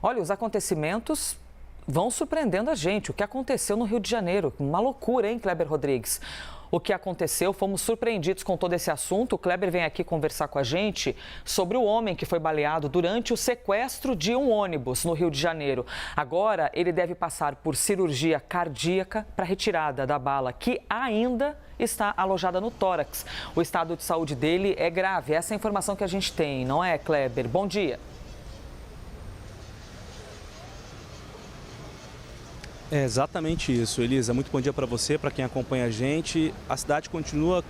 Olha, os acontecimentos vão surpreendendo a gente. O que aconteceu no Rio de Janeiro? Uma loucura, hein, Kleber Rodrigues? O que aconteceu, fomos surpreendidos com todo esse assunto. O Kleber vem aqui conversar com a gente sobre o homem que foi baleado durante o sequestro de um ônibus no Rio de Janeiro. Agora, ele deve passar por cirurgia cardíaca para retirada da bala, que ainda está alojada no tórax. O estado de saúde dele é grave. Essa é a informação que a gente tem, não é, Kleber? Bom dia. É exatamente isso, Elisa. Muito bom dia para você, para quem acompanha a gente. A cidade continua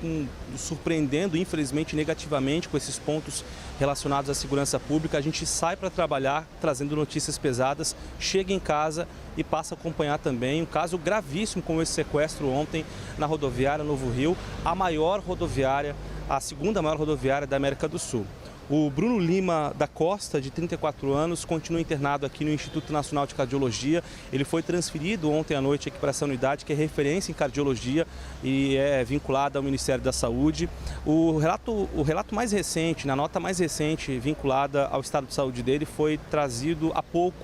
surpreendendo, infelizmente, negativamente com esses pontos relacionados à segurança pública. A gente sai para trabalhar, trazendo notícias pesadas, chega em casa e passa a acompanhar também um caso gravíssimo como esse sequestro ontem na rodoviária Novo Rio, a maior rodoviária, a segunda maior rodoviária da América do Sul. O Bruno Lima da Costa, de 34 anos, continua internado aqui no Instituto Nacional de Cardiologia. Ele foi transferido ontem à noite aqui para essa unidade, que é referência em cardiologia e é vinculada ao Ministério da Saúde. O relato mais recente, na nota mais recente vinculada ao estado de saúde dele, foi trazido há pouco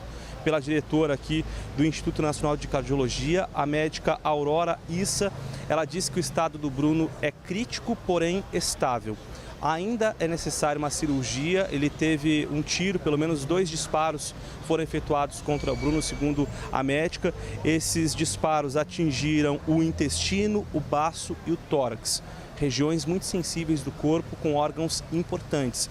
pela diretora aqui do Instituto Nacional de Cardiologia, a médica Aurora Issa. Ela disse que o estado do Bruno é crítico, porém estável. Ainda é necessária uma cirurgia, ele teve um tiro, pelo menos 2 disparos foram efetuados contra o Bruno, segundo a médica. Esses disparos atingiram o intestino, o baço e o tórax, regiões muito sensíveis do corpo com órgãos importantes.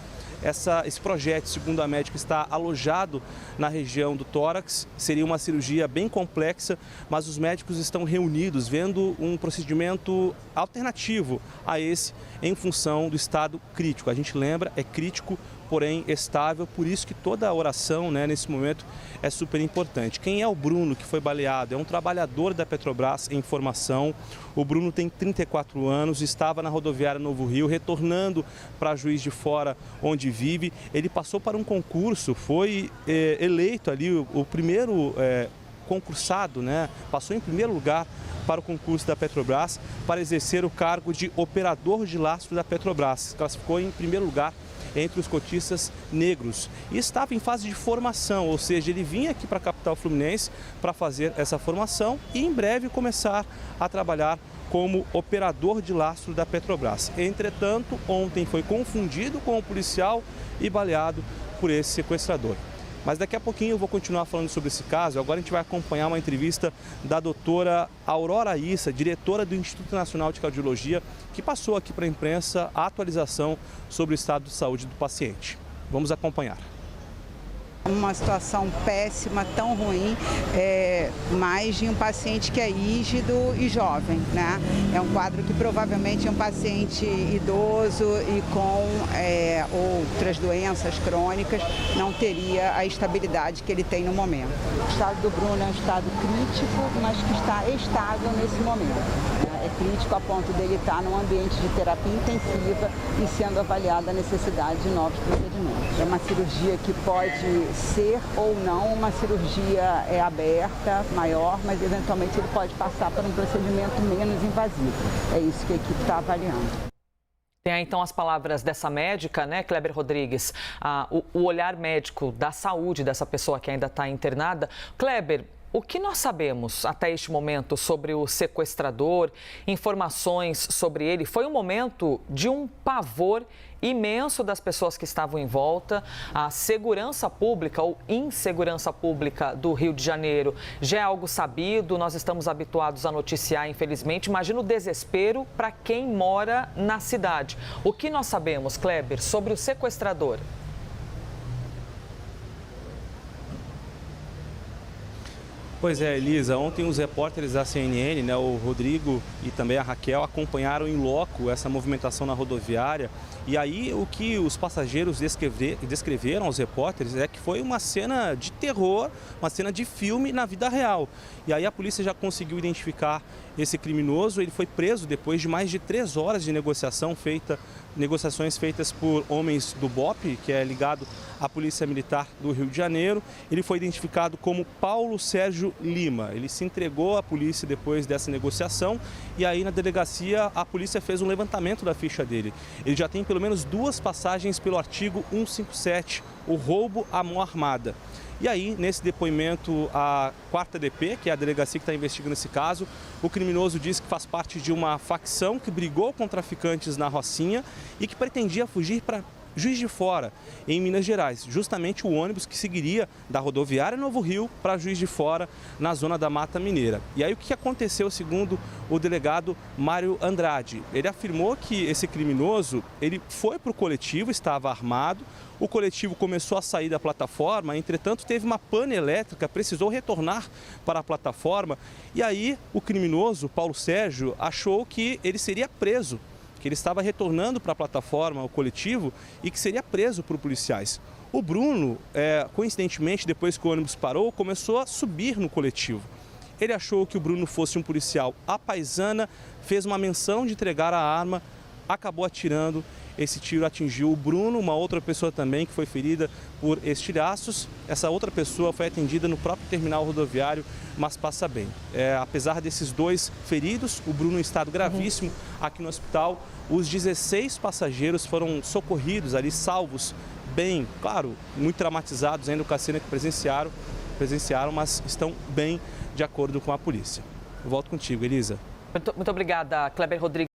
Esse projeto, segundo a médica, está alojado na região do tórax. Seria uma cirurgia bem complexa, mas os médicos estão reunidos, vendo um procedimento alternativo a esse em função do estado crítico. A gente lembra, é crítico, porém estável, por isso que toda a oração, nesse momento é super importante. Quem é o Bruno que foi baleado? É um trabalhador da Petrobras em formação. O Bruno tem 34 anos, estava na rodoviária Novo Rio, retornando para Juiz de Fora, onde vive. Ele passou para um concurso, foi eleito ali o primeiro concursado, passou em primeiro lugar para o concurso da Petrobras para exercer o cargo de operador de lastro da Petrobras. Classificou em primeiro lugar entre os cotistas negros e estava em fase de formação, ou seja, ele vinha aqui para a capital fluminense para fazer essa formação e em breve começar a trabalhar como operador de lastro da Petrobras. Entretanto, ontem foi confundido com o policial e baleado por esse sequestrador. Mas daqui a pouquinho eu vou continuar falando sobre esse caso. Agora a gente vai acompanhar uma entrevista da doutora Aurora Issa, diretora do Instituto Nacional de Cardiologia, que passou aqui para a imprensa a atualização sobre o estado de saúde do paciente. Vamos acompanhar. Uma situação péssima, tão ruim, mais de um paciente que é rígido e jovem, É um quadro que provavelmente é um paciente idoso e com outras doenças crônicas não teria a estabilidade que ele tem no momento. O estado do Bruno é um estado crítico, mas que está estável nesse momento. É crítico a ponto dele estar num ambiente de terapia intensiva e sendo avaliada a necessidade de novos procedimentos. É uma cirurgia que pode ser ou não uma cirurgia aberta, maior, mas eventualmente ele pode passar por um procedimento menos invasivo. É isso que a equipe está avaliando. Tem aí, então, as palavras dessa médica, Kleber Rodrigues, o olhar médico da saúde dessa pessoa que ainda está internada. Kleber, o que nós sabemos até este momento sobre o sequestrador, informações sobre ele? Foi um momento de um pavor imenso das pessoas que estavam em volta. A segurança pública ou insegurança pública do Rio de Janeiro já é algo sabido, nós estamos habituados a noticiar, infelizmente. Imagina o desespero para quem mora na cidade. O que nós sabemos, Kleber, sobre o sequestrador? Pois é, Elisa, ontem os repórteres da CNN, o Rodrigo e também a Raquel, acompanharam em loco essa movimentação na rodoviária. E aí o que os passageiros descreveram aos repórteres é que foi uma cena de terror, uma cena de filme na vida real. E aí a polícia já conseguiu identificar esse criminoso. Ele foi preso depois de mais de 3 horas de negociações feitas por homens do BOPE, que é ligado à Polícia Militar do Rio de Janeiro. Ele foi identificado como Paulo Sérgio Lima. Ele se entregou à polícia depois dessa negociação e aí na delegacia a polícia fez um levantamento da ficha dele. Ele já tem pelo menos 2 passagens pelo artigo 157, o roubo à mão armada. E aí, nesse depoimento, a 4ª DP, que é a delegacia que está investigando esse caso, o criminoso disse que faz parte de uma facção que brigou com traficantes na Rocinha e que pretendia fugir para Juiz de Fora, em Minas Gerais, justamente o ônibus que seguiria da rodoviária Novo Rio para Juiz de Fora, na zona da Mata Mineira. E aí o que aconteceu, segundo o delegado Mário Andrade? Ele afirmou que esse criminoso, ele foi para o coletivo, estava armado, o coletivo começou a sair da plataforma, entretanto teve uma pane elétrica, precisou retornar para a plataforma e aí o criminoso, Paulo Sérgio, achou que ele seria preso, que ele estava retornando para a plataforma, o coletivo, e que seria preso por policiais. O Bruno, coincidentemente, depois que o ônibus parou, começou a subir no coletivo. Ele achou que o Bruno fosse um policial à paisana, fez uma menção de entregar a arma, acabou atirando. Esse tiro atingiu o Bruno, uma outra pessoa também que foi ferida por estilhaços. Essa outra pessoa foi atendida no próprio terminal rodoviário, mas passa bem. Apesar desses 2 feridos, o Bruno em estado gravíssimo aqui no hospital, os 16 passageiros foram socorridos ali, salvos, bem, claro, muito traumatizados ainda com a cena que presenciaram, mas estão bem de acordo com a polícia. Eu volto contigo, Elisa. Muito obrigada, Kleber Rodrigues.